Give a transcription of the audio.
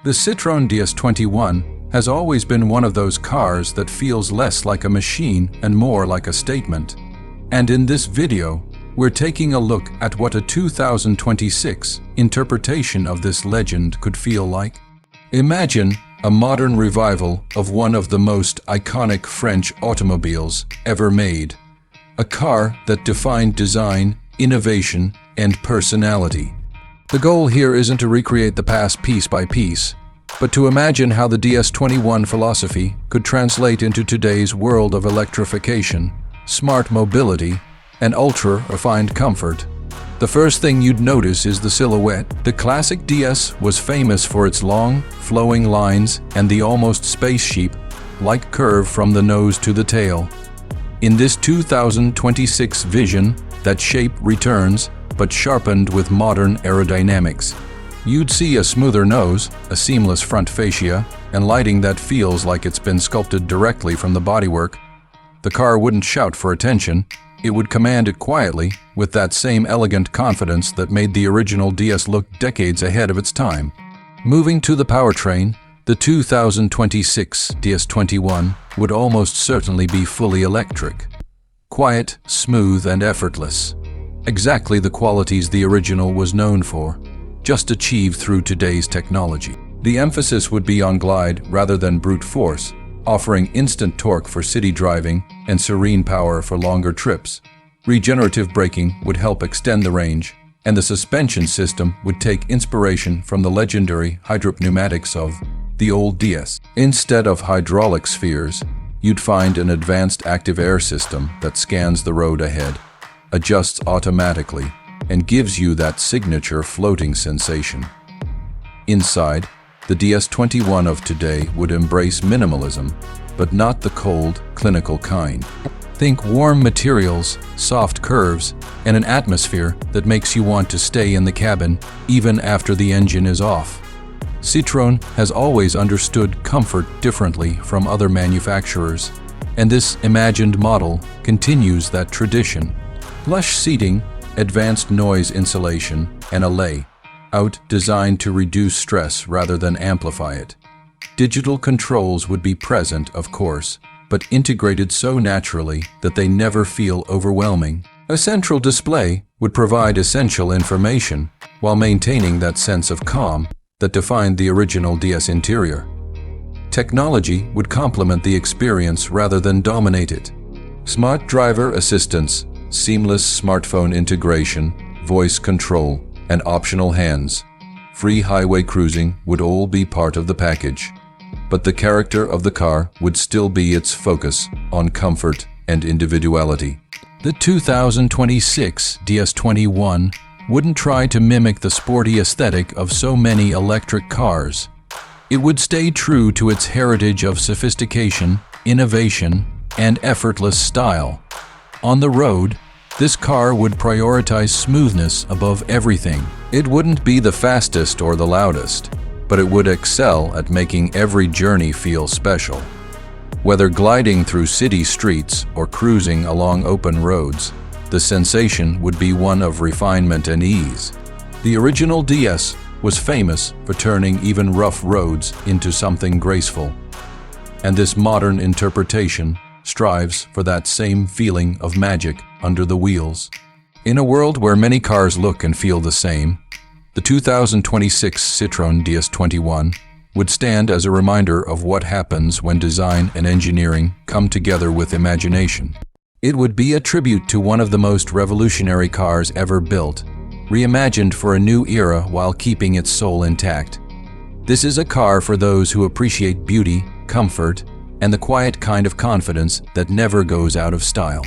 The Citroen DS21 has always been one of those cars that feels less like a machine and more like a statement. And in this video, we're taking a look at what a 2026 interpretation of this legend could feel like. Imagine a modern revival of one of the most iconic French automobiles ever made. A car that defined design, innovation, and personality. The goal here isn't to recreate the past piece by piece, but to imagine how the DS21 philosophy could translate into today's world of electrification, smart mobility, and ultra-refined comfort. The first thing you'd notice is the silhouette. The classic DS was famous for its long, flowing lines and the almost spaceship-like curve from the nose to the tail. In this 2026 vision, that shape returns, but sharpened with modern aerodynamics. You'd see a smoother nose, a seamless front fascia, and lighting that feels like it's been sculpted directly from the bodywork. The car wouldn't shout for attention, it would command it quietly, with that same elegant confidence that made the original DS look decades ahead of its time. Moving to the powertrain, the 2026 DS21 would almost certainly be fully electric. Quiet, smooth, and effortless. Exactly the qualities the original was known for, just achieved through today's technology. The emphasis would be on glide rather than brute force, offering instant torque for city driving and serene power for longer trips. Regenerative braking would help extend the range, and the suspension system would take inspiration from the legendary hydropneumatics of the old DS. Instead of hydraulic spheres, you'd find an advanced active air system that scans the road ahead, adjusts automatically, and gives you that signature floating sensation. Inside, the DS21 of today would embrace minimalism, but not the cold, clinical kind. Think warm materials, soft curves, and an atmosphere that makes you want to stay in the cabin even after the engine is off. Citroen has always understood comfort differently from other manufacturers, and this imagined model continues that tradition. Plush seating, advanced noise insulation, and a layout designed to reduce stress rather than amplify it. Digital controls would be present, of course, but integrated so naturally that they never feel overwhelming. A central display would provide essential information while maintaining that sense of calm that defined the original DS interior. Technology would complement the experience rather than dominate it. Smart driver assistance, seamless smartphone integration, voice control, and optional hands-free highway cruising would all be part of the package. But the character of the car would still be its focus on comfort and individuality. The 2026 DS21 wouldn't try to mimic the sporty aesthetic of so many electric cars. It would stay true to its heritage of sophistication, innovation, and effortless style. On the road, this car would prioritize smoothness above everything. It wouldn't be the fastest or the loudest, but it would excel at making every journey feel special. Whether gliding through city streets or cruising along open roads, the sensation would be one of refinement and ease. The original DS was famous for turning even rough roads into something graceful, and this modern interpretation strives for that same feeling of magic under the wheels. In a world where many cars look and feel the same, the 2026 Citroen DS21 would stand as a reminder of what happens when design and engineering come together with imagination. It would be a tribute to one of the most revolutionary cars ever built, reimagined for a new era while keeping its soul intact. This is a car for those who appreciate beauty, comfort, and the quiet kind of confidence that never goes out of style.